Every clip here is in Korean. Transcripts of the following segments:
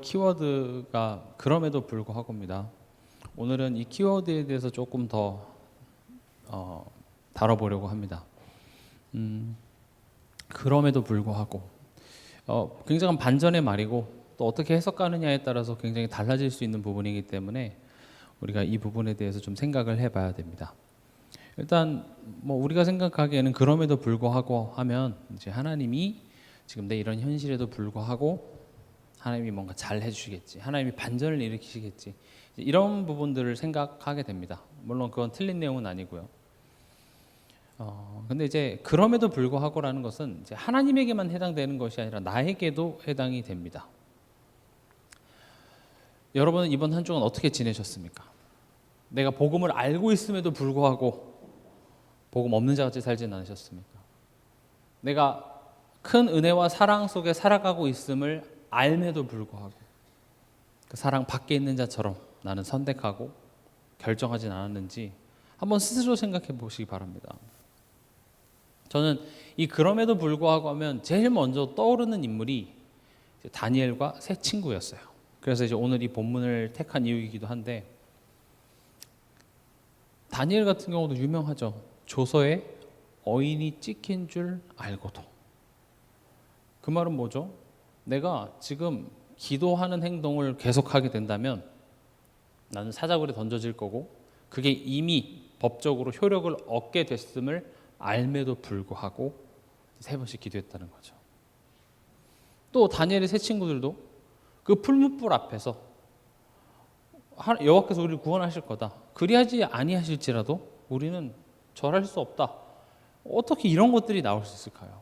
키워드가 그럼에도 불구하고입니다. 오늘은 이 키워드에 대해서 조금 더 다뤄보려고 합니다. 그럼에도 불구하고 굉장한 반전의 말이고 또 어떻게 해석하느냐에 따라서 굉장히 달라질 수 있는 부분이기 때문에 우리가 이 부분에 대해서 좀 생각을 해봐야 됩니다. 일단 우리가 생각하기에는 그럼에도 불구하고 하면 이제 하나님이 지금 내 이런 현실에도 불구하고 하나님이 뭔가 잘 해주시겠지, 하나님이 반전을 일으키시겠지, 이런 부분들을 생각하게 됩니다. 물론 그건 틀린 내용은 아니고요. 근데 이제 그럼에도 불구하고라는 것은 이제 하나님에게만 해당되는 것이 아니라 나에게도 해당이 됩니다. 여러분은 이번 한 주간 어떻게 지내셨습니까? 내가 복음을 알고 있음에도 불구하고 복음 없는 자같이 살지는 않으셨습니까? 내가 큰 은혜와 사랑 속에 살아가고 있음을 알매도 불구하고 그 사랑 밖에 있는 자처럼 나는 선택하고 결정하진 않았는지 한번 스스로 생각해 보시기 바랍니다. 저는 이 그럼에도 불구하고 하면 제일 먼저 떠오르는 인물이 다니엘과 세 친구였어요. 그래서 이제 오늘 이 본문을 택한 이유이기도 한데, 다니엘 같은 경우도 유명하죠. 조서에 어인이 찍힌 줄 알고도. 그 말은 뭐죠? 내가 지금 기도하는 행동을 계속하게 된다면 나는 사자굴에 던져질 거고 그게 이미 법적으로 효력을 얻게 됐음을 알매도 불구하고 세 번씩 기도했다는 거죠. 또 다니엘의 세 친구들도 그 풀무불 앞에서 여호와께서 우리를 구원하실 거다, 그리하지 아니하실지라도 우리는 절할 수 없다. 어떻게 이런 것들이 나올 수 있을까요?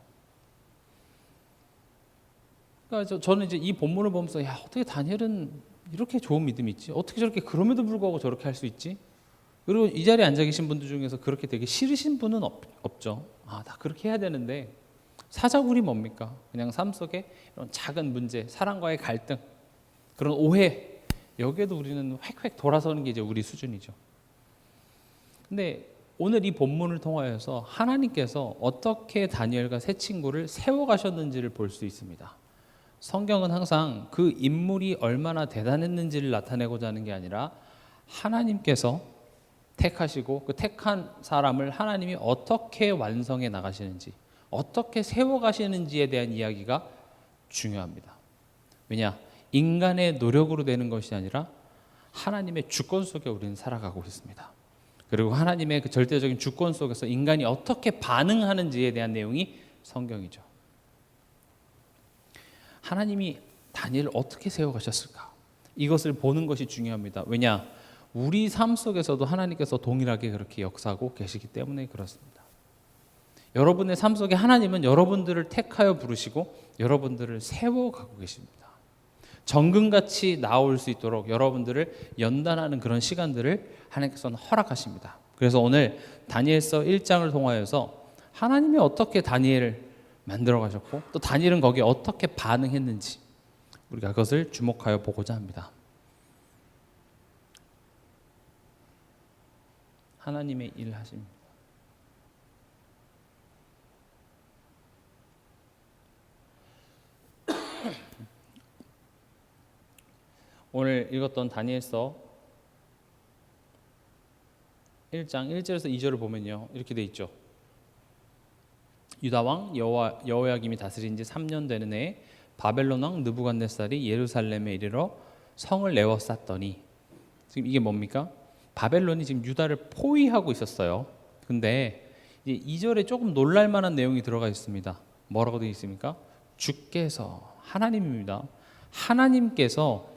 그러니까 저는 이제 이 본문을 보면서 어떻게 다니엘은 이렇게 좋은 믿음이 있지? 어떻게 저렇게 그럼에도 불구하고 저렇게 할 수 있지? 그리고 이 자리에 앉아 계신 분들 중에서 그렇게 되게 싫으신 분은 없죠. 다 그렇게 해야 되는데 사자굴이 뭡니까? 그냥 삶 속에 이런 작은 문제, 사랑과의 갈등, 그런 오해, 여기에도 우리는 획획 돌아서는 게 이제 우리 수준이죠. 근데 오늘 이 본문을 통하여서 하나님께서 어떻게 다니엘과 세 친구를 세워가셨는지를 볼 수 있습니다. 성경은 항상 그 인물이 얼마나 대단했는지를 나타내고자 하는 게 아니라 하나님께서 택하시고 그 택한 사람을 하나님이 어떻게 완성해 나가시는지, 어떻게 세워가시는지에 대한 이야기가 중요합니다. 왜냐? 인간의 노력으로 되는 것이 아니라 하나님의 주권 속에 우리는 살아가고 있습니다. 그리고 하나님의 그 절대적인 주권 속에서 인간이 어떻게 반응하는지에 대한 내용이 성경이죠. 하나님이 다니엘을 어떻게 세워가셨을까? 이것을 보는 것이 중요합니다. 왜냐? 우리 삶 속에서도 하나님께서 동일하게 그렇게 역사하고 계시기 때문에 그렇습니다. 여러분의 삶 속에 하나님은 여러분들을 택하여 부르시고 여러분들을 세워가고 계십니다. 정금같이 나올 수 있도록 여러분들을 연단하는 그런 시간들을 하나님께서는 허락하십니다. 그래서 오늘 다니엘서 1장을 통하여서 하나님이 어떻게 다니엘을 만들어 가셨고 또 다니엘은 거기에 어떻게 반응했는지 우리가 그것을 주목하여 보고자 합니다. 하나님의 일하십니다. 오늘 읽었던 다니엘서 1장 1절에서 2절을 보면요, 이렇게 돼 있죠. 유다 왕 여호야김이 다스린 지 3년 되는 해에 바벨론 왕 느부갓네살이 예루살렘에 이르러 성을 내어쌌더니, 지금 이게 뭡니까? 바벨론이 지금 유다를 포위하고 있었어요. 근데 이제 2절에 조금 놀랄 만한 내용이 들어가 있습니다. 뭐라고 되어 있습니까? 주께서, 하나님입니다. 하나님께서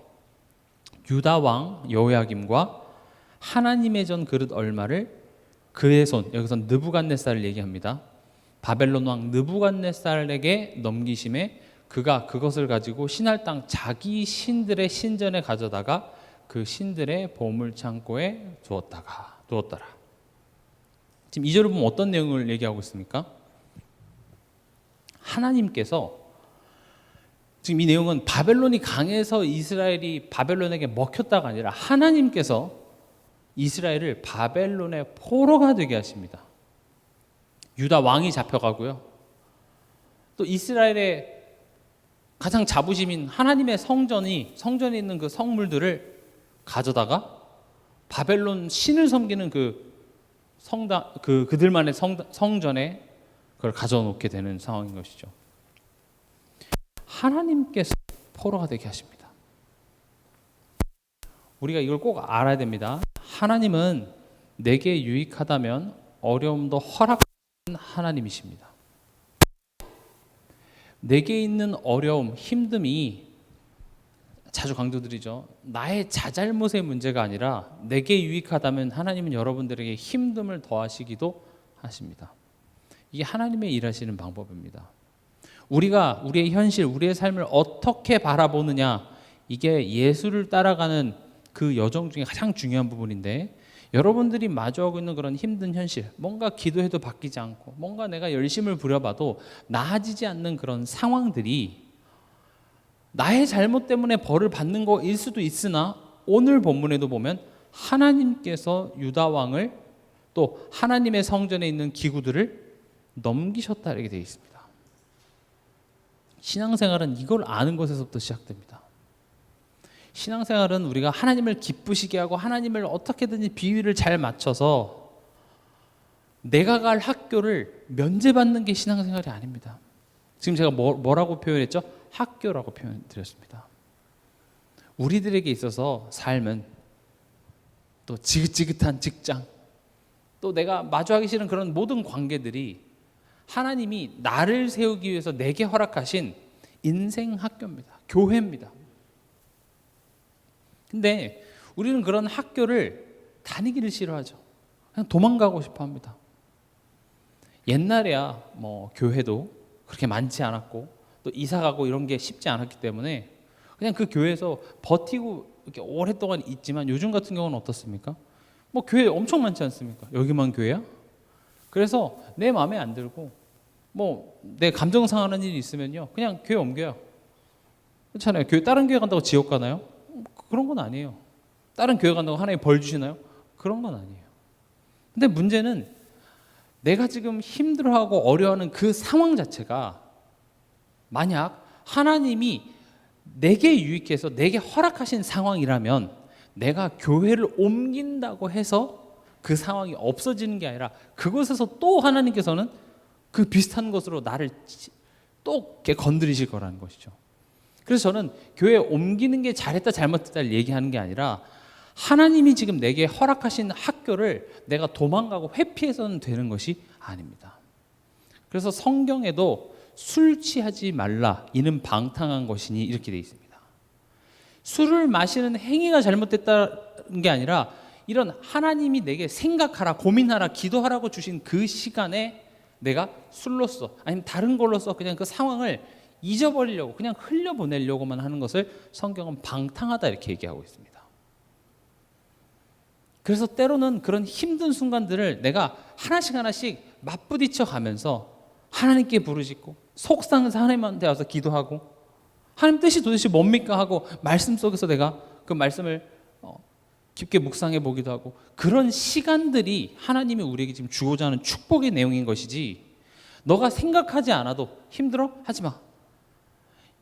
유다 왕 여호야김과 하나님의 전 그릇 얼마를 그의 손, 여기서 느부갓네살을 얘기합니다. 바벨론 왕 느부갓네살에게 넘기심에 그가 그것을 가지고 신할 땅 자기 신들의 신전에 가져다가 그 신들의 보물 창고에 두었더라. 지금 2절을 보면 어떤 내용을 얘기하고 있습니까? 하나님께서, 지금 이 내용은 바벨론이 강해서 이스라엘이 바벨론에게 먹혔다가 아니라 하나님께서 이스라엘을 바벨론의 포로가 되게 하십니다. 유다 왕이 잡혀가고요. 또 이스라엘의 가장 자부심인 하나님의 성전에 있는 그 성물들을 가져다가 바벨론 신을 섬기는 그 성당, 그들만의 성전에 그걸 가져놓게 되는 상황인 것이죠. 하나님께서 포로가 되게 하십니다. 우리가 이걸 꼭 알아야 됩니다. 하나님은 내게 유익하다면 어려움도 허락하는 하나님이십니다. 내게 있는 어려움, 힘듦이 자주 강조드리죠. 나의 자잘못의 문제가 아니라 내게 유익하다면 하나님은 여러분들에게 힘듦을 더하시기도 하십니다. 이게 하나님의 일하시는 방법입니다. 우리가 우리의 현실, 우리의 삶을 어떻게 바라보느냐, 이게 예수를 따라가는 그 여정 중에 가장 중요한 부분인데, 여러분들이 마주하고 있는 그런 힘든 현실, 뭔가 기도해도 바뀌지 않고 뭔가 내가 열심을 부려봐도 나아지지 않는 그런 상황들이 나의 잘못 때문에 벌을 받는 거일 수도 있으나, 오늘 본문에도 보면 하나님께서 유다 왕을 또 하나님의 성전에 있는 기구들을 넘기셨다 이렇게 되어 있습니다. 신앙생활은 이걸 아는 것에서부터 시작됩니다. 신앙생활은 우리가 하나님을 기쁘시게 하고 하나님을 어떻게든지 비위를 잘 맞춰서 내가 갈 학교를 면제받는 게 신앙생활이 아닙니다. 지금 제가 뭐라고 표현했죠? 학교라고 표현드렸습니다. 우리들에게 있어서 삶은 또 지긋지긋한 직장, 또 내가 마주하기 싫은 그런 모든 관계들이 하나님이 나를 세우기 위해서 내게 허락하신 인생 학교입니다. 교회입니다. 근데 우리는 그런 학교를 다니기를 싫어하죠. 그냥 도망가고 싶어 합니다. 옛날에야 뭐 교회도 그렇게 많지 않았고 또 이사 가고 이런 게 쉽지 않았기 때문에 그냥 그 교회에서 버티고 이렇게 오랫동안 있지만, 요즘 같은 경우는 어떻습니까? 뭐 교회 엄청 많지 않습니까? 여기만 교회야? 그래서 내 마음에 안 들고 뭐 내 감정 상하는 일이 있으면요 그냥 교회 옮겨요. 그렇잖아요. 다른 교회 간다고 지옥 가나요? 그런 건 아니에요. 다른 교회 간다고 하나님 벌 주시나요? 그런 건 아니에요. 근데 문제는 내가 지금 힘들어하고 어려워하는 그 상황 자체가 만약 하나님이 내게 유익해서 내게 허락하신 상황이라면, 내가 교회를 옮긴다고 해서 그 상황이 없어지는 게 아니라 그곳에서 또 하나님께서는 그 비슷한 것으로 나를 또 건드리실 거라는 것이죠. 그래서 저는 교회에 옮기는 게 잘했다 잘못했다를 얘기하는 게 아니라, 하나님이 지금 내게 허락하신 학교를 내가 도망가고 회피해서는 되는 것이 아닙니다. 그래서 성경에도 술 취하지 말라, 이는 방탕한 것이니 이렇게 되어 있습니다. 술을 마시는 행위가 잘못됐다는 게 아니라, 이런 하나님이 내게 생각하라, 고민하라, 기도하라고 주신 그 시간에 내가 술로써 아니면 다른 걸로써 그냥 그 상황을 잊어버리려고 그냥 흘려보내려고만 하는 것을 성경은 방탕하다 이렇게 얘기하고 있습니다. 그래서 때로는 그런 힘든 순간들을 내가 하나씩 맞부딪혀 가면서 하나님께 부르짖고 속상해서 하나님한테 와서 기도하고, 하나님 뜻이 도대체 뭡니까 하고 말씀 속에서 내가 그 말씀을 깊게 묵상해 보기도 하고, 그런 시간들이 하나님이 우리에게 지금 주고자 하는 축복의 내용인 것이지, 너가 생각하지 않아도 힘들어? 하지 마.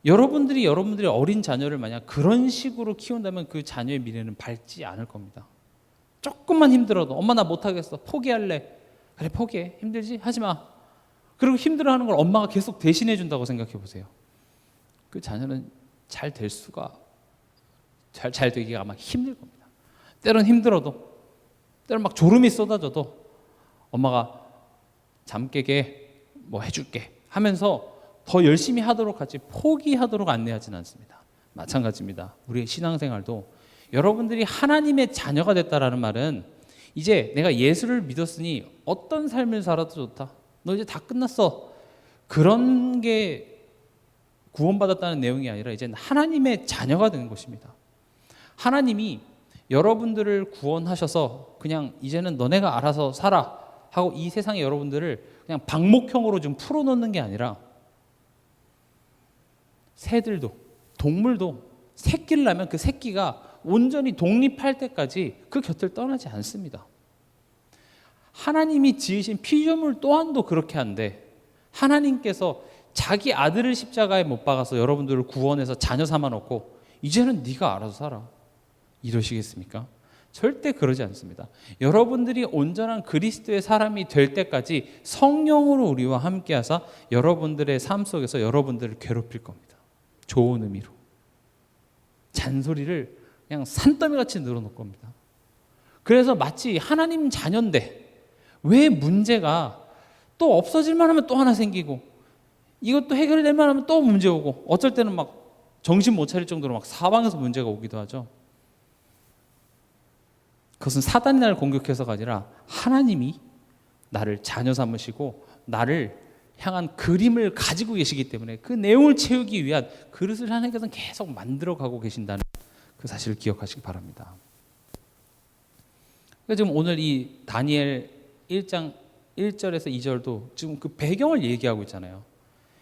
여러분들이 어린 자녀를 만약 그런 식으로 키운다면 그 자녀의 미래는 밝지 않을 겁니다. 조금만 힘들어도 엄마 나 못하겠어, 포기할래. 그래 포기해. 힘들지? 하지 마. 그리고 힘들어하는 걸 엄마가 계속 대신해 준다고 생각해 보세요. 그 자녀는 잘 되기가 아마 힘들 겁니다. 때론 힘들어도, 때론 막 졸음이 쏟아져도 엄마가 잠 깨게 뭐 해줄게 하면서 더 열심히 하도록 하지 포기하도록 안내하지는 않습니다. 마찬가지입니다. 우리의 신앙생활도 여러분들이 하나님의 자녀가 됐다라는 말은, 이제 내가 예수를 믿었으니 어떤 삶을 살아도 좋다, 너 이제 다 끝났어, 그런 게 구원받았다는 내용이 아니라 이제는 하나님의 자녀가 되는 것입니다. 하나님이 여러분들을 구원하셔서 그냥 이제는 너네가 알아서 살아 하고 이 세상에 여러분들을 그냥 방목형으로 좀 풀어놓는 게 아니라, 새들도 동물도 새끼를 낳으면 그 새끼가 온전히 독립할 때까지 그 곁을 떠나지 않습니다. 하나님이 지으신 피조물 또한도 그렇게 한데, 하나님께서 자기 아들을 십자가에 못 박아서 여러분들을 구원해서 자녀 삼아 놓고 이제는 네가 알아서 살아 이러시겠습니까? 절대 그러지 않습니다. 여러분들이 온전한 그리스도의 사람이 될 때까지 성령으로 우리와 함께 하사 여러분들의 삶 속에서 여러분들을 괴롭힐 겁니다. 좋은 의미로. 잔소리를 그냥 산더미같이 늘어놓을 겁니다. 그래서 마치 하나님 자녀인데 왜 문제가 또 없어질만 하면 또 하나 생기고 이것도 해결될만 하면 또 문제 오고 어쩔 때는 막 정신 못 차릴 정도로 막 사방에서 문제가 오기도 하죠. 그것은 사단이 나를 공격해서가 아니라 하나님이 나를 자녀 삼으시고 나를 향한 그림을 가지고 계시기 때문에 그 내용을 채우기 위한 그릇을 하나님께서는 계속 만들어가고 계신다는 그 사실을 기억하시기 바랍니다. 그러니까 지금 오늘 이 다니엘 1장 1절에서 2절도 지금 그 배경을 얘기하고 있잖아요.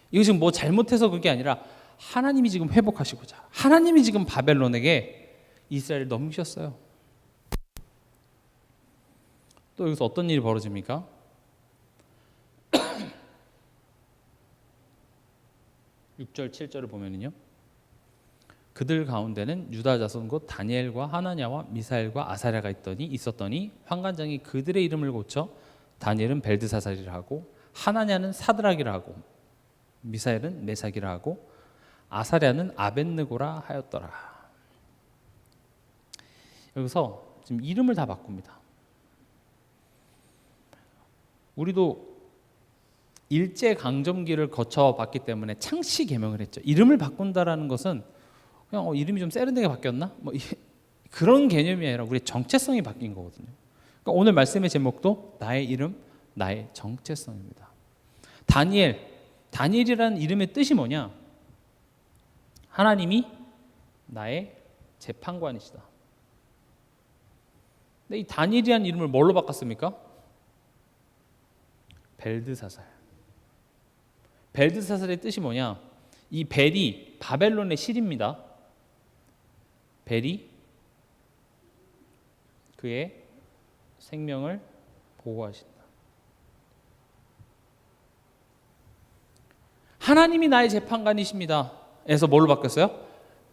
이거 지금 뭐 잘못해서 그게 아니라 하나님이 지금 회복하시고자 하나님이 지금 바벨론에게 이스라엘을 넘기셨어요. 또 여기서 어떤 일이 벌어집니까? 6절 7절을 보면은요. 그들 가운데는 유다 자손 곧 다니엘과 하나냐와 미사엘과 아사랴가 있었더니 환관장이 그들의 이름을 고쳐 다니엘은 벨드사살이라 하고 하나냐는 사드락이라 하고 미사엘은 메삭이라 하고 아사랴는 아벳느고라 하였더라. 여기서 지금 이름을 다 바꿉니다. 우리도 일제강점기를 거쳐봤기 때문에 창씨 개명을 했죠. 이름을 바꾼다라는 것은 그냥 이름이 좀 세련되게 바뀌었나? 뭐 그런 개념이 아니라 우리의 정체성이 바뀐 거거든요. 그러니까 오늘 말씀의 제목도 나의 이름, 나의 정체성입니다. 다니엘이라는 이름의 뜻이 뭐냐? 하나님이 나의 재판관이시다. 근데 이 다니엘이라는 이름을 뭘로 바꿨습니까? 벨드사살. 벨드사살의 뜻이 뭐냐? 이 벨이 바벨론의 실입니다. 벨이 그의 생명을 보호하신다. 하나님이 나의 재판관이십니다. 에서 뭘로 바뀌었어요?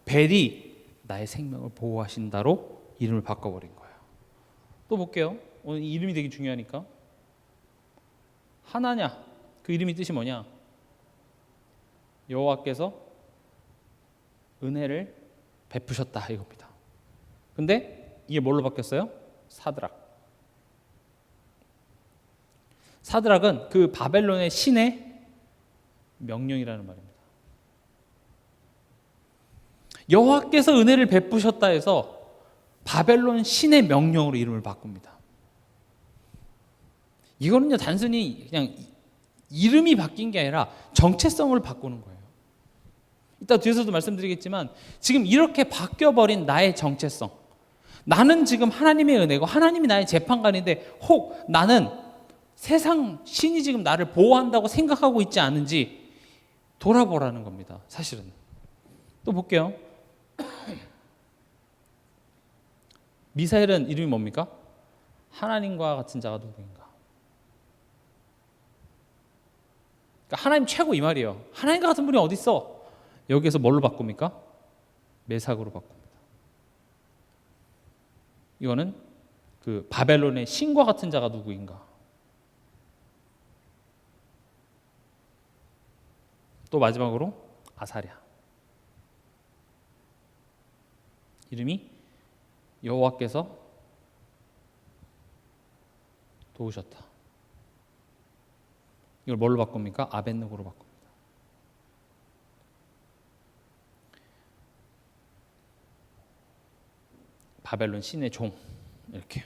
벨이 나의 생명을 보호하신다로 이름을 바꿔버린 거예요. 또 볼게요. 오늘 이 이름이 되게 중요하니까. 하나냐, 그 이름이 뜻이 뭐냐? 여호와께서 은혜를 베푸셨다 이겁니다. 근데 이게 뭘로 바뀌었어요? 사드락은 그 바벨론의 신의 명령이라는 말입니다. 여호와께서 은혜를 베푸셨다 해서 바벨론 신의 명령으로 이름을 바꿉니다. 이거는요 단순히 그냥 이름이 바뀐 게 아니라 정체성을 바꾸는 거예요. 이따 뒤에서도 말씀드리겠지만 지금 이렇게 바뀌어버린 나의 정체성, 나는 지금 하나님의 은혜고 하나님이 나의 재판관인데 혹 나는 세상 신이 지금 나를 보호한다고 생각하고 있지 않은지 돌아보라는 겁니다. 사실은. 또 볼게요. 미사엘은 이름이 뭡니까? 하나님과 같은 자가 누구인가? 그러니까 하나님 최고 이 말이에요. 하나님과 같은 분이 어디 있어? 여기에서 뭘로 바꿉니까? 메삭으로 바꿉니다. 이거는 그 바벨론의 신과 같은 자가 누구인가? 또 마지막으로 아사랴. 이름이 여호와께서 도우셨다. 이걸 뭘로 바꿉니까? 아벳느고로 바꿉니다. 바벨론 신의 종 이렇게요.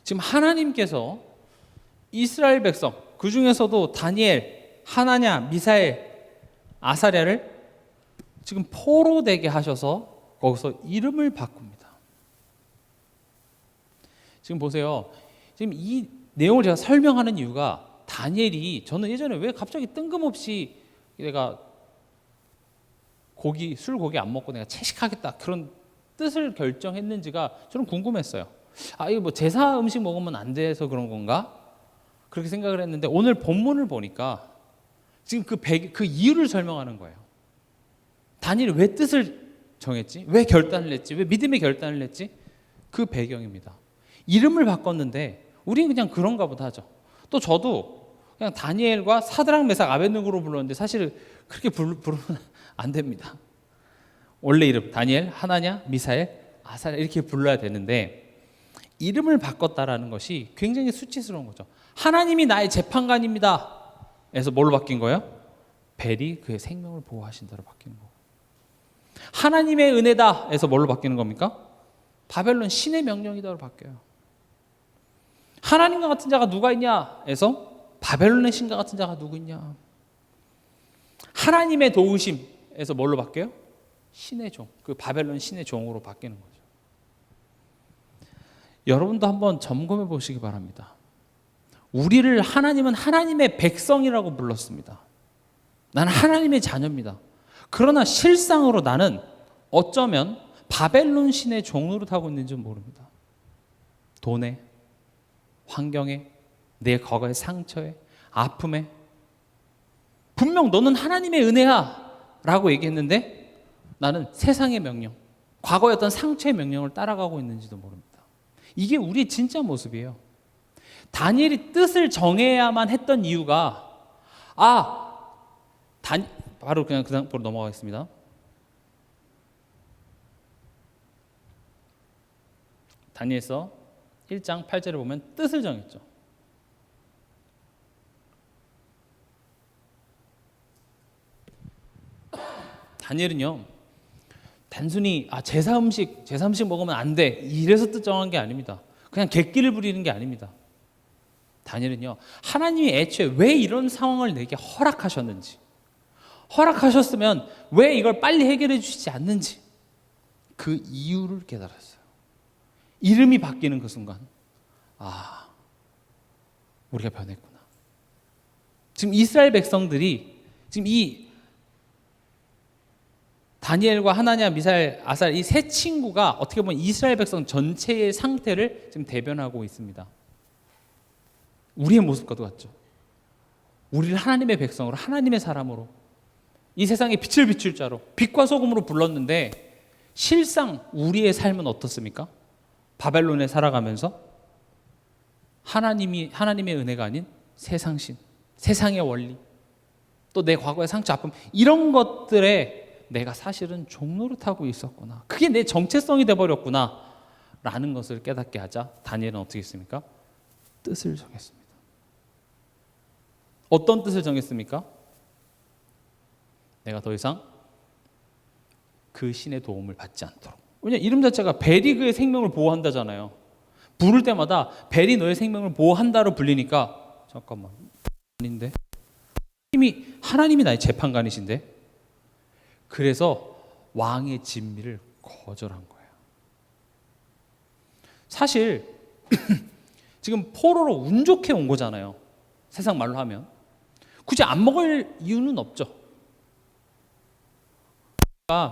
지금 하나님께서 이스라엘 백성 그 중에서도 다니엘, 하나냐, 미사엘, 아사랴를 지금 포로되게 하셔서 거기서 이름을 바꿉니다. 지금 보세요. 지금 이 내용을 제가 설명하는 이유가 다니엘이 저는 예전에 왜 갑자기 뜬금없이 내가 술 고기 안 먹고 내가 채식하겠다 그런 뜻을 결정했는지가 저는 궁금했어요. 이거 뭐 제사 음식 먹으면 안 돼서 그런 건가? 그렇게 생각을 했는데 오늘 본문을 보니까 지금 그 이유를 설명하는 거예요. 다니엘이 왜 뜻을 정했지? 왜 결단을 했지? 왜 믿음의 결단을 했지? 그 배경입니다. 이름을 바꿨는데 우리는 그냥 그런가 보다 하죠. 또 저도 그냥 다니엘과 사드락 메삭 아벳느고로 불렀는데 사실 그렇게 부르면 안 됩니다. 원래 이름 다니엘, 하나냐, 미사엘, 아사랴 이렇게 불러야 되는데 이름을 바꿨다라는 것이 굉장히 수치스러운 거죠. 하나님이 나의 재판관입니다. 에서 뭘로 바뀐 거예요? 벨이 그의 생명을 보호하신다로 바뀌는 거고. 하나님의 은혜다 에서 뭘로 바뀌는 겁니까? 바벨론 신의 명령이다로 바뀌어요. 하나님과 같은 자가 누가 있냐 에서 바벨론의 신과 같은 자가 누구 있냐. 하나님의 도우심에서 뭘로 바뀌어요? 신의 종, 그 바벨론 신의 종으로 바뀌는 거죠. 여러분도 한번 점검해 보시기 바랍니다. 우리를 하나님은 하나님의 백성이라고 불렀습니다. 나는 하나님의 자녀입니다. 그러나 실상으로 나는 어쩌면 바벨론 신의 종으로 타고 있는지 모릅니다. 돈에, 환경에, 내 과거의 상처에, 아픔에. 분명 너는 하나님의 은혜야 라고 얘기했는데 나는 세상의 명령, 과거의 어떤 상처의 명령을 따라가고 있는지도 모릅니다. 이게 우리의 진짜 모습이에요. 다니엘이 뜻을 정해야만 했던 이유가 바로 그냥 그 다음으로 넘어가겠습니다. 다니엘서 1장 8절에 보면 뜻을 정했죠. 다니엘은요 단순히 제사 음식 먹으면 안 돼 이래서 뜻 정한 게 아닙니다. 그냥 객기를 부리는 게 아닙니다. 다니엘은요 하나님이 애초에 왜 이런 상황을 내게 허락하셨는지, 허락하셨으면 왜 이걸 빨리 해결해 주시지 않는지 그 이유를 깨달았어요. 이름이 바뀌는 그 순간 우리가 변했구나. 지금 이스라엘 백성들이 지금 이 다니엘과 하나냐, 미사엘, 아살 이 세 친구가 어떻게 보면 이스라엘 백성 전체의 상태를 지금 대변하고 있습니다. 우리의 모습과도 같죠. 우리를 하나님의 백성으로, 하나님의 사람으로, 이 세상에 빛을 비출 자로, 빛과 소금으로 불렀는데 실상 우리의 삶은 어떻습니까? 바벨론에 살아가면서 하나님의 은혜가 아닌 세상신, 세상의 원리, 또 내 과거의 상처, 아픔 이런 것들에 내가 사실은 종노릇하고 있었구나. 그게 내 정체성이 돼버렸구나 라는 것을 깨닫게 하자 다니엘은 어떻게 했습니까? 뜻을 정했습니다. 어떤 뜻을 정했습니까? 내가 더 이상 그 신의 도움을 받지 않도록. 왜냐하면 이름 자체가 벨이 그의 생명을 보호한다잖아요. 부를 때마다 벨이 너의 생명을 보호한다로 불리니까 잠깐만 아닌데 하나님이 나의 재판관이신데. 그래서 왕의 진미를 거절한 거예요. 사실 지금 포로로 운 좋게 온 거잖아요. 세상 말로 하면 굳이 안 먹을 이유는 없죠.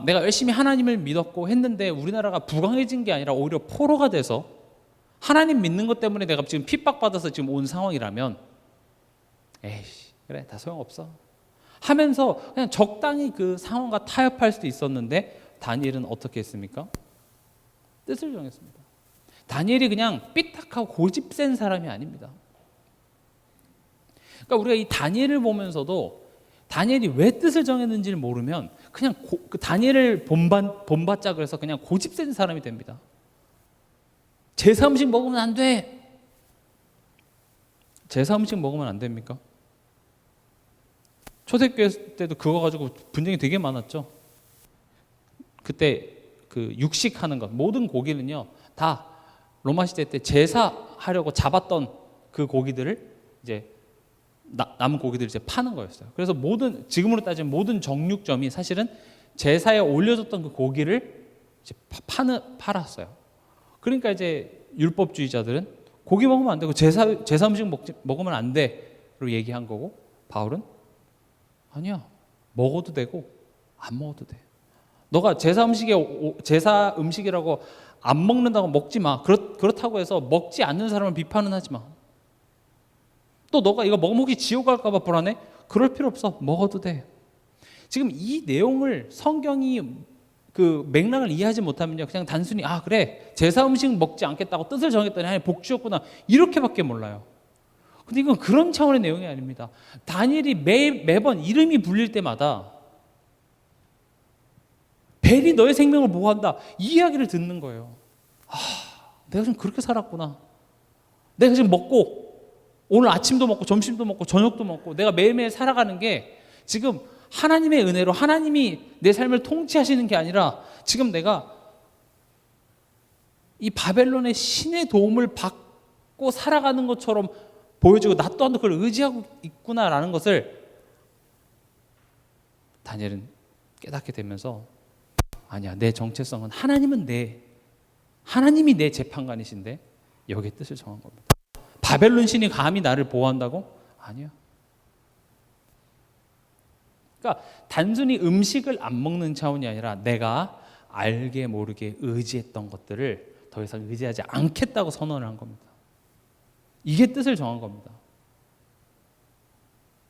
내가 열심히 하나님을 믿었고 했는데 우리나라가 부강해진 게 아니라 오히려 포로가 돼서 하나님 믿는 것 때문에 내가 지금 핍박받아서 지금 온 상황이라면 에이씨 그래 다 소용없어 하면서 그냥 적당히 그 상황과 타협할 수도 있었는데 다니엘은 어떻게 했습니까? 뜻을 정했습니다. 다니엘이 그냥 삐딱하고 고집센 사람이 아닙니다. 그러니까 우리가 이 다니엘을 보면서도 다니엘이 왜 뜻을 정했는지를 모르면 그냥 그 다니엘을 본받자 그래서 그냥 고집센 사람이 됩니다. 제사 음식 먹으면 안 돼. 제사 음식 먹으면 안 됩니까? 초대교회 때도 그거 가지고 분쟁이 되게 많았죠. 그때 그 육식하는 것 모든 고기는요 다 로마 시대 때 제사하려고 잡았던 그 고기들을 이제 남은 고기들을 이제 파는 거였어요. 그래서 지금으로 따지면 모든 정육점이 사실은 제사에 올려졌던 그 고기를 이제 팔았어요. 그러니까 이제 율법주의자들은 고기 먹으면 안 되고 제사 음식 먹으면 안 돼로 얘기한 거고 바울은 아니야 먹어도 되고 안 먹어도 돼. 너가 제사 음식이라고 안 먹는다고 먹지 마. 그렇다고 해서 먹지 않는 사람을 비판은 하지 마. 또 너가 이거 먹으면 혹시 지옥 갈까 봐 불안해? 그럴 필요 없어. 먹어도 돼. 지금 이 내용을 성경이 그 맥락을 이해하지 못하면요, 그냥 단순히 그래 제사 음식 먹지 않겠다고 뜻을 정했더니 하나님 복 주었구나 이렇게밖에 몰라요. 근데 이건 그런 차원의 내용이 아닙니다. 다니엘이 매번 이름이 불릴 때마다 벨이 너의 생명을 보호한다 이 이야기를 듣는 거예요. 내가 지금 그렇게 살았구나. 내가 지금 먹고 오늘 아침도 먹고 점심도 먹고 저녁도 먹고 내가 매일매일 살아가는 게 지금 하나님의 은혜로 하나님이 내 삶을 통치하시는 게 아니라 지금 내가 이 바벨론의 신의 도움을 받고 살아가는 것처럼 보여지고 나 또한 그걸 의지하고 있구나라는 것을 다니엘은 깨닫게 되면서 아니야, 내 정체성은 하나님이 내 재판관이신데 여기에 뜻을 정한 겁니다. 바벨론 신이 감히 나를 보호한다고? 아니야. 그러니까 단순히 음식을 안 먹는 차원이 아니라 내가 알게 모르게 의지했던 것들을 더 이상 의지하지 않겠다고 선언을 한 겁니다. 이게 뜻을 정한 겁니다.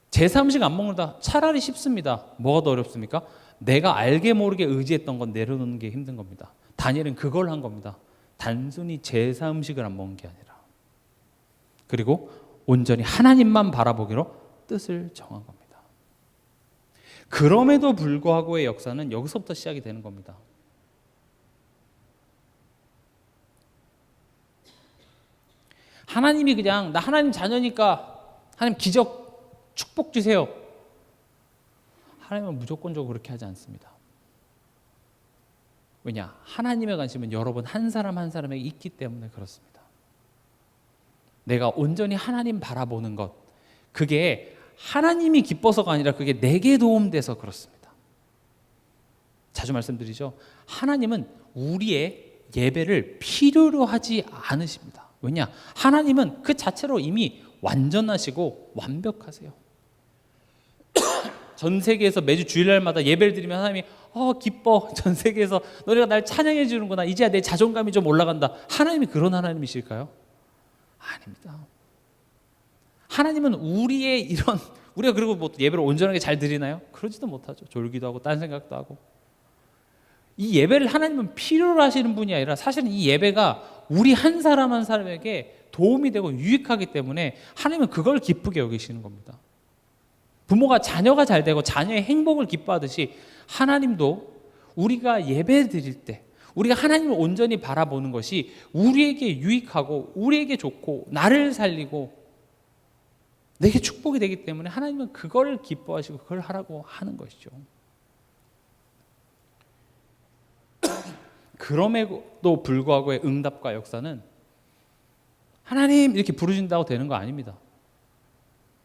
제사 음식 안 먹는다 차라리 쉽습니다. 뭐가 더 어렵습니까? 내가 알게 모르게 의지했던 건 내려놓는 게 힘든 겁니다. 다니엘은 그걸 한 겁니다. 단순히 제사 음식을 안 먹은 게 아니라 그리고 온전히 하나님만 바라보기로 뜻을 정한 겁니다. 그럼에도 불구하고의 역사는 여기서부터 시작이 되는 겁니다. 하나님이 그냥 나 하나님 자녀니까 하나님 기적 축복 주세요. 하나님은 무조건적으로 그렇게 하지 않습니다. 왜냐? 하나님의 관심은 여러분 한 사람 한 사람에게 있기 때문에 그렇습니다. 내가 온전히 하나님 바라보는 것, 그게 하나님이 기뻐서가 아니라 그게 내게 도움돼서 그렇습니다. 자주 말씀드리죠. 하나님은 우리의 예배를 필요로 하지 않으십니다. 왜냐? 하나님은 그 자체로 이미 완전하시고 완벽하세요. 전 세계에서 매주 주일날마다 예배를 드리면 하나님이 기뻐. 전 세계에서 너네가 날 찬양해 주는구나. 이제야 내 자존감이 좀 올라간다. 하나님이 그런 하나님이실까요? 아닙니다. 하나님은 우리가 그리고 뭐 예배를 온전하게 잘 드리나요? 그러지도 못하죠. 졸기도 하고 딴 생각도 하고. 이 예배를 하나님은 필요로 하시는 분이 아니라 사실은 이 예배가 우리 한 사람 한 사람에게 도움이 되고 유익하기 때문에 하나님은 그걸 기쁘게 여기시는 겁니다. 부모가 자녀가 잘 되고 자녀의 행복을 기뻐하듯이 하나님도 우리가 예배 드릴 때 우리가 하나님을 온전히 바라보는 것이 우리에게 유익하고 우리에게 좋고 나를 살리고 내게 축복이 되기 때문에 하나님은 그걸 기뻐하시고 그걸 하라고 하는 것이죠. 그럼에도 불구하고의 응답과 역사는 하나님 이렇게 부르신다고 되는 거 아닙니다.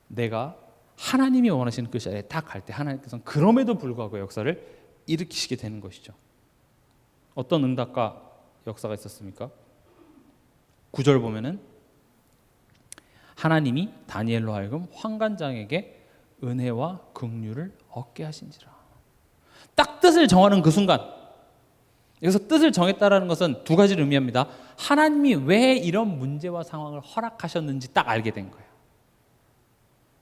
내가 하나님이 원하시는 그 자리에 딱 갈 때 하나님께서는 그럼에도 불구하고 역사를 일으키시게 되는 것이죠. 어떤 응답과 역사가 있었습니까? 9절 보면은 하나님이 다니엘로 하여금 환관장에게 은혜와 긍휼을 얻게 하신지라. 딱 뜻을 정하는 그 순간, 여기서 뜻을 정했다라는 것은 두 가지를 의미합니다. 하나님이 왜 이런 문제와 상황을 허락하셨는지 딱 알게 된 거예요.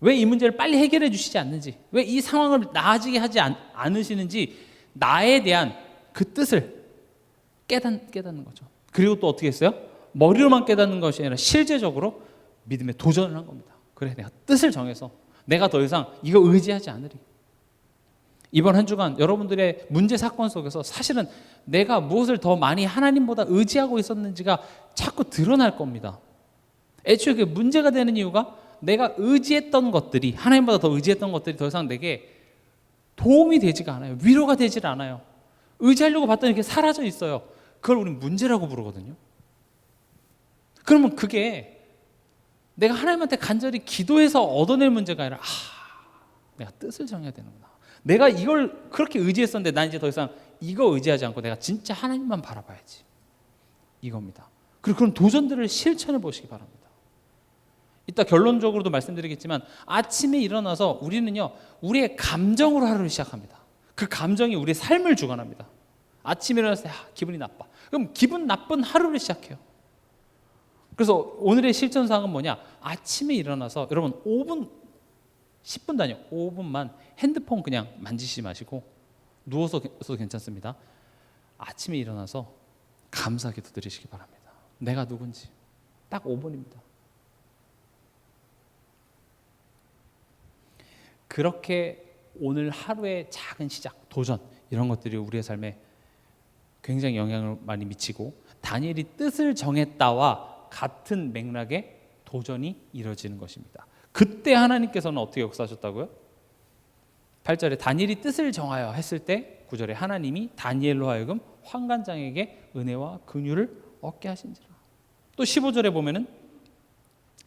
왜 이 문제를 빨리 해결해 주시지 않는지, 왜 이 상황을 나아지게 하지 않으시는지 나에 대한 그 뜻을 깨닫는 거죠. 그리고 또 어떻게 했어요? 머리로만 깨닫는 것이 아니라 실제적으로 믿음에 도전을 한 겁니다. 그래, 내가 뜻을 정해서 내가 더 이상 이거 의지하지 않으리. 이번 한 주간 여러분들의 문제 사건 속에서 사실은 내가 무엇을 더 많이 하나님보다 의지하고 있었는지가 자꾸 드러날 겁니다. 애초에 그게 문제가 되는 이유가 내가 의지했던 것들이, 하나님보다 더 의지했던 것들이 더 이상 내게 도움이 되지가 않아요. 위로가 되질 않아요. 의지하려고 봤더니 이렇게 사라져 있어요. 그걸 우리는 문제라고 부르거든요. 그러면 그게 내가 하나님한테 간절히 기도해서 얻어낼 문제가 아니라 내가 뜻을 정해야 되는구나. 내가 이걸 그렇게 의지했었는데 난 이제 더 이상 이거 의지하지 않고 내가 진짜 하나님만 바라봐야지. 이겁니다. 그리고 그런 도전들을 실천해 보시기 바랍니다. 이따 결론적으로도 말씀드리겠지만 아침에 일어나서 우리는요, 우리의 감정으로 하루를 시작합니다. 그 감정이 우리의 삶을 주관합니다. 아침에 일어나서 기분이 나빠. 그럼 기분 나쁜 하루를 시작해요. 그래서 오늘의 실전사항은 뭐냐? 아침에 일어나서 여러분 5분, 10분 단위, 5분만 핸드폰 그냥 만지지 마시고 누워서 써도 괜찮습니다. 아침에 일어나서 감사 기도 드리시기 바랍니다. 내가 누군지 딱 5분입니다. 그렇게 오늘 하루의 작은 시작, 도전 이런 것들이 우리의 삶에 굉장히 영향을 많이 미치고 다니엘이 뜻을 정했다와 같은 맥락의 도전이 이루어지는 것입니다. 그때 하나님께서는 어떻게 역사하셨다고요? 8절에 다니엘이 뜻을 정하여 했을 때 9절에 하나님이 다니엘로 하여금 환관장에게 은혜와 긍휼을 얻게 하신지라. 또 15절에 보면은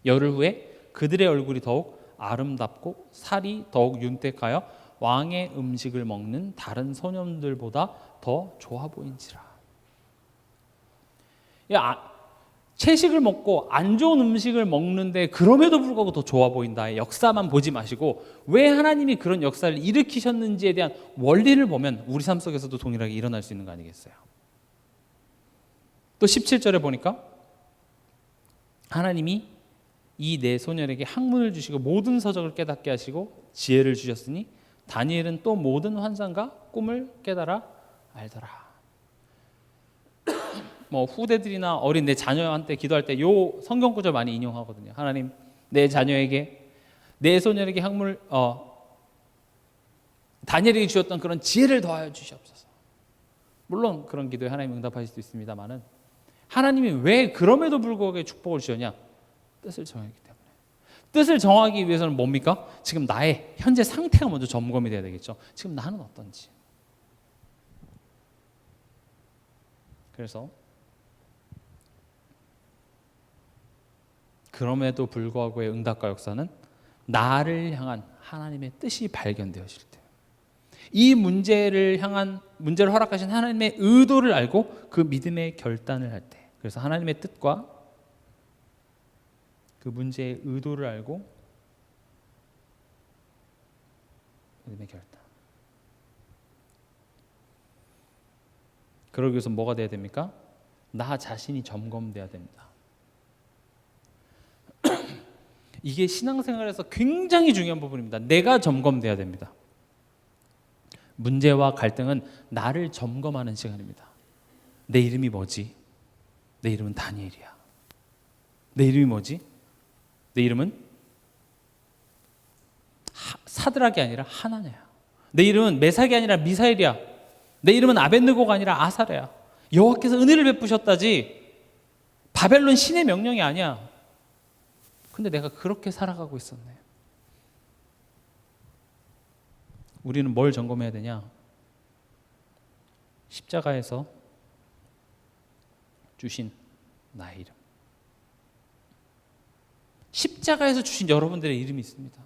열흘 후에 그들의 얼굴이 더욱 아름답고 살이 더욱 윤택하여 왕의 음식을 먹는 다른 소년들보다 더 좋아 보인지라. 채식을 먹고 안 좋은 음식을 먹는데 그럼에도 불구하고 더 좋아 보인다의 역사만 보지 마시고 왜 하나님이 그런 역사를 일으키셨는지에 대한 원리를 보면 우리 삶 속에서도 동일하게 일어날 수 있는 거 아니겠어요? 또 17절에 보니까 하나님이 이 네 소년에게 학문을 주시고 모든 서적을 깨닫게 하시고 지혜를 주셨으니 다니엘은 또 모든 환상과 꿈을 깨달아 알더라. 뭐 후대들이나 어린 내 자녀한테 기도할 때 요 성경 구절 많이 인용하거든요. 하나님 내 자녀에게 내 소년에게 학문을 다니엘에게 주셨던 그런 지혜를 더하여 주시옵소서. 물론 그런 기도에 하나님 응답하실 수 있습니다만은 하나님이 왜 그럼에도 불구하고 축복을 주셨냐? 뜻을 정하기 때문에. 뜻을 정하기 위해서는 뭡니까? 지금 나의 현재 상태가 먼저 점검이 돼야 되겠죠. 지금 나는 어떤지. 그래서 그럼에도 불구하고의 응답과 역사는 나를 향한 하나님의 뜻이 발견되어질 때, 이 문제를 허락하신 하나님의 의도를 알고 그 믿음의 결단을 할 때, 그래서 하나님의 뜻과 그 문제의 의도를 알고 믿음의 결단. 그러기 위해서 뭐가 돼야 됩니까? 나 자신이 점검돼야 됩니다. 이게 신앙생활에서 굉장히 중요한 부분입니다. 내가 점검돼야 됩니다. 문제와 갈등은 나를 점검하는 시간입니다. 내 이름이 뭐지? 내 이름은 다니엘이야. 내 이름이 뭐지? 내 이름은 사드락이 아니라 하나냐야. 내 이름은 메삭이 아니라 미사엘이야. 내 이름은 아벳느고가 아니라 아사랴야. 여호와께서 은혜를 베푸셨다지 바벨론 신의 명령이 아니야. 근데 내가 그렇게 살아가고 있었네. 우리는 뭘 점검해야 되냐? 십자가에서 주신 나의 이름. 십자가에서 주신 여러분들의 이름이 있습니다.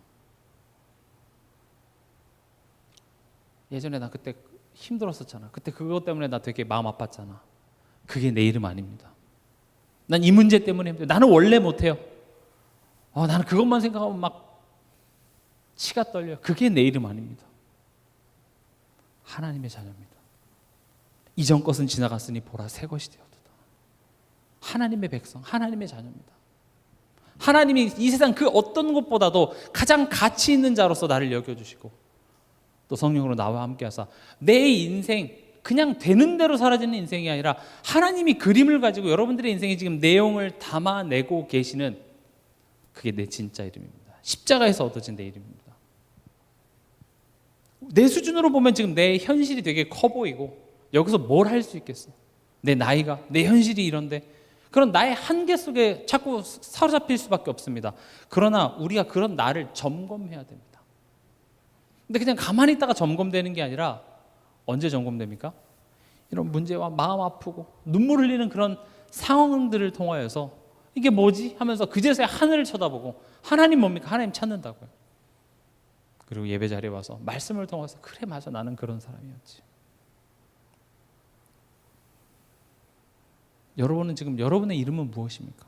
예전에 나 그때 힘들었었잖아. 그때 그것 때문에 나 되게 마음 아팠잖아. 그게 내 이름 아닙니다. 난 이 문제 때문에 힘들어. 나는 원래 못해요. 나는 그것만 생각하면 막 치가 떨려. 그게 내 이름 아닙니다. 하나님의 자녀입니다. 이전 것은 지나갔으니 보라 새 것이 되었도다. 하나님의 백성, 하나님의 자녀입니다. 하나님이 이 세상 그 어떤 것보다도 가장 가치 있는 자로서 나를 여겨주시고 또 성령으로 나와 함께 하사 내 인생 그냥 되는 대로 사라지는 인생이 아니라 하나님이 그림을 가지고 여러분들의 인생에 지금 내용을 담아내고 계시는, 그게 내 진짜 이름입니다. 십자가에서 얻어진 내 이름입니다. 내 수준으로 보면 지금 내 현실이 되게 커 보이고 여기서 뭘 할 수 있겠어? 내 나이가, 내 현실이 이런데 그런 나의 한계 속에 자꾸 사로잡힐 수밖에 없습니다. 그러나 우리가 그런 나를 점검해야 됩니다. 근데 그냥 가만히 있다가 점검되는 게 아니라 언제 점검됩니까? 이런 문제와 마음 아프고 눈물 흘리는 그런 상황들을 통하여서 이게 뭐지? 하면서 그제서야 하늘을 쳐다보고 하나님 뭡니까? 하나님 찾는다고요. 그리고 예배 자리에 와서 말씀을 통해서 그래 맞아 나는 그런 사람이었지. 여러분은 지금 여러분의 이름은 무엇입니까?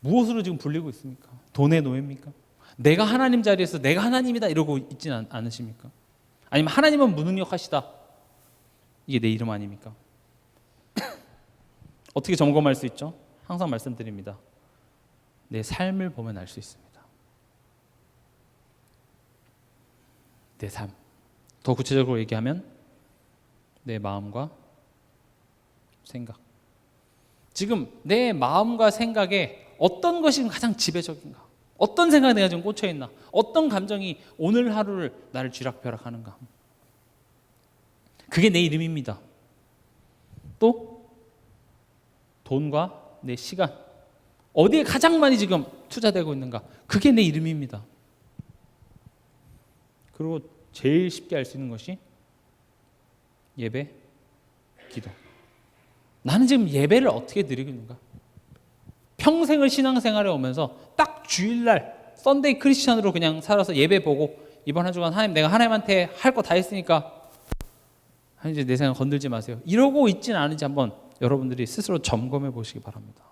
무엇으로 지금 불리고 있습니까? 돈의 노예입니까? 내가 하나님 자리에서 내가 하나님이다 이러고 있지는 않으십니까? 아니면 하나님은 무능력하시다. 이게 내 이름 아닙니까? 어떻게 점검할 수 있죠? 항상 말씀드립니다. 내 삶을 보면 알 수 있습니다. 내 삶. 더 구체적으로 얘기하면 내 마음과 생각. 지금 내 마음과 생각에 어떤 것이 가장 지배적인가? 어떤 생각에 내가 지금 꽂혀 있나? 어떤 감정이 오늘 하루를 나를 쥐락펴락하는가? 그게 내 이름입니다. 또 돈과 내 시간, 어디에 가장 많이 지금 투자되고 있는가? 그게 내 이름입니다. 그리고 제일 쉽게 알 수 있는 것이 예배, 기도. 나는 지금 예배를 어떻게 드리고 있는가? 평생을 신앙생활에 오면서 딱 주일날 썬데이 크리스천으로 그냥 살아서 예배 보고 이번 한 주간 하나님, 내가 하나님한테 할 거 다 했으니까 이제 내 생각 건들지 마세요. 이러고 있지는 않은지 한번 여러분들이 스스로 점검해 보시기 바랍니다.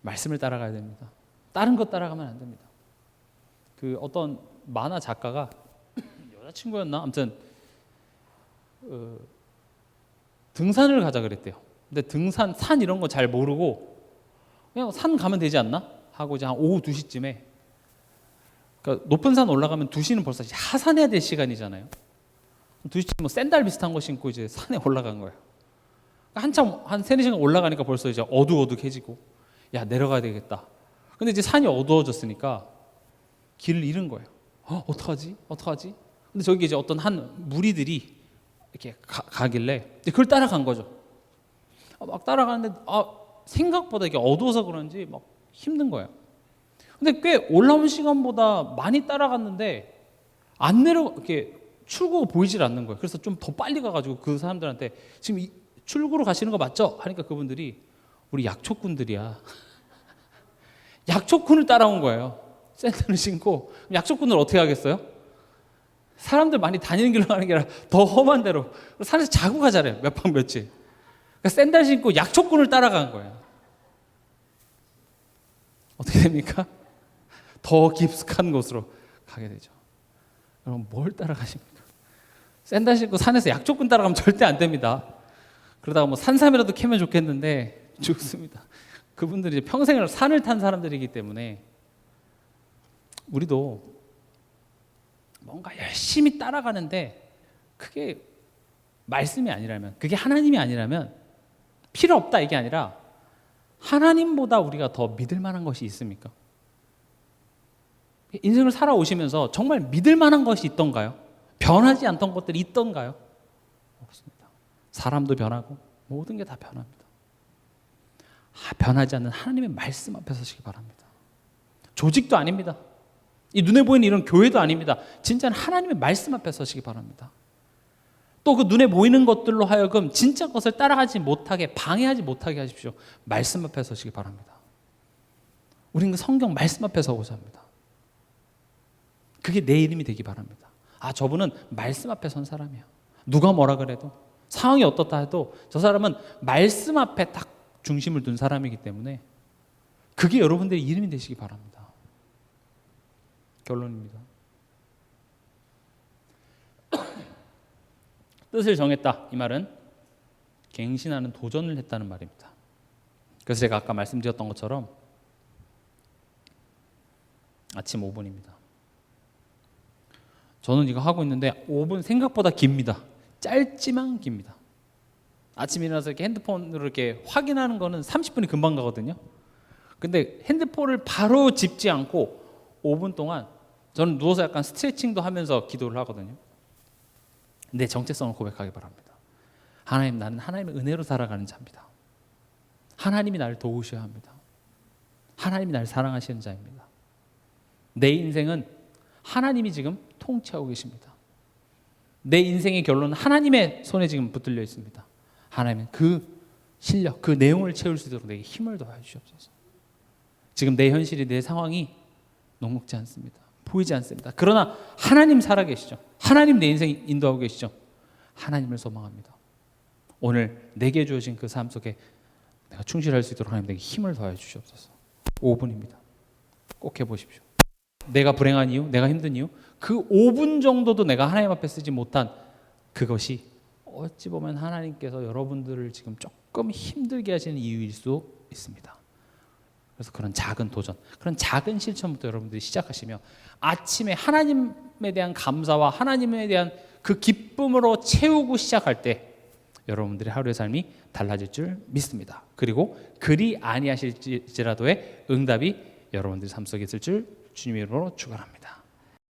말씀을 따라가야 됩니다. 다른 것 따라가면 안 됩니다. 그 어떤 만화 작가가 여자친구였나? 아무튼 등산을 가자 그랬대요. 근데 등산, 산 이런 거 잘 모르고 그냥 산 가면 되지 않나? 하고 이제 한 오후 2시쯤에, 그러니까 높은 산 올라가면 2시는 벌써 하산해야 될 시간이잖아요. 2시쯤 뭐 샌들 비슷한 거 신고 이제 산에 올라간 거예요. 한참 한 3-4시간 올라가니까 벌써 이제 어둑어둑해지고, 야 내려가야 되겠다. 근데 이제 산이 어두워졌으니까 길을 잃은 거예요. 어떡하지? 근데 저기 이제 어떤 한 무리들이 이렇게 가길래 그걸 따라간 거죠. 막 따라가는데 생각보다 이게 어두워서 그런지 막 힘든 거예요. 근데 꽤 올라온 시간보다 많이 따라갔는데 안 이렇게 출구가 보이질 않는 거예요. 그래서 좀 더 빨리 가가지고 그 사람들한테 지금 출구로 가시는 거 맞죠? 하니까 그분들이 우리 약초꾼들이야. 약초꾼을 따라온 거예요. 샌들을 신고. 약초꾼을 어떻게 하겠어요? 사람들 많이 다니는 길로 가는 게 아니라 더 험한 데로 산에서 자고 가자래요. 몇 박 며칠. 그러니까 샌들 신고 약초꾼을 따라간 거예요. 어떻게 됩니까? 더 깊숙한 곳으로 가게 되죠. 여러분 뭘 따라가십니까? 샌들 신고 산에서 약초꾼 따라가면 절대 안 됩니다. 그러다가 뭐 산삼이라도 캐면 좋겠는데 죽습니다. 그분들이 평생을 산을 탄 사람들이기 때문에 우리도 뭔가 열심히 따라가는데 그게 말씀이 아니라면, 그게 하나님이 아니라면 필요 없다 이게 아니라 하나님보다 우리가 더 믿을 만한 것이 있습니까? 인생을 살아오시면서 정말 믿을 만한 것이 있던가요? 변하지 않던 것들이 있던가요? 없습니다. 사람도 변하고 모든 게 다 변합니다. 변하지 않는 하나님의 말씀 앞에 서시기 바랍니다. 조직도 아닙니다. 이 눈에 보이는 이런 교회도 아닙니다. 진짜는 하나님의 말씀 앞에 서시기 바랍니다. 또 그 눈에 보이는 것들로 하여금 진짜 것을 따라가지 못하게, 방해하지 못하게 하십시오. 말씀 앞에 서시기 바랍니다. 우리는 그 성경 말씀 앞에 서고자 합니다. 그게 내 이름이 되기 바랍니다. 저분은 말씀 앞에 선 사람이야. 누가 뭐라 그래도, 상황이 어떻다 해도 저 사람은 말씀 앞에 딱 중심을 둔 사람이기 때문에 그게 여러분들의 이름이 되시기 바랍니다. 결론입니다. 뜻을 정했다. 이 말은 갱신하는 도전을 했다는 말입니다. 그래서 제가 아까 말씀드렸던 것처럼 아침 5분입니다. 저는 이거 하고 있는데 5분 생각보다 깁니다. 짧지만 깁니다. 아침에 일어나서 이렇게 핸드폰으로 이렇게 확인하는 거는 30분이 금방 가거든요. 근데 핸드폰을 바로 짚지 않고 5분 동안 저는 누워서 약간 스트레칭도 하면서 기도를 하거든요. 내 정체성을 고백하기 바랍니다. 하나님, 나는 하나님의 은혜로 살아가는 자입니다. 하나님이 나를 도우셔야 합니다. 하나님이 나를 사랑하시는 자입니다. 내 인생은 하나님이 지금 통치하고 계십니다. 내 인생의 결론은 하나님의 손에 지금 붙들려 있습니다. 하나님은 그 실력, 그 내용을 채울 수 있도록 내게 힘을 더해 주시옵소서. 지금 내 현실이, 내 상황이 녹록지 않습니다. 보이지 않습니다. 그러나 하나님 살아계시죠. 하나님 내 인생 인도하고 계시죠. 하나님을 소망합니다. 오늘 내게 주어진 그 삶 속에 내가 충실할 수 있도록 하나님 내게 힘을 더해 주시옵소서. 5분입니다. 꼭 해보십시오. 내가 불행한 이유, 내가 힘든 이유, 그 5분 정도도 내가 하나님 앞에 쓰지 못한 그것이 어찌 보면 하나님께서 여러분들을 지금 조금 힘들게 하시는 이유일 수 있습니다. 그래서 그런 작은 도전, 그런 작은 실천부터 여러분들이 시작하시며 아침에 하나님에 대한 감사와 하나님에 대한 그 기쁨으로 채우고 시작할 때 여러분들의 하루의 삶이 달라질 줄 믿습니다. 그리고 그리 아니하실지라도의 응답이 여러분들의 삶 속에 있을 줄 주님의 이름으로 축원합니다.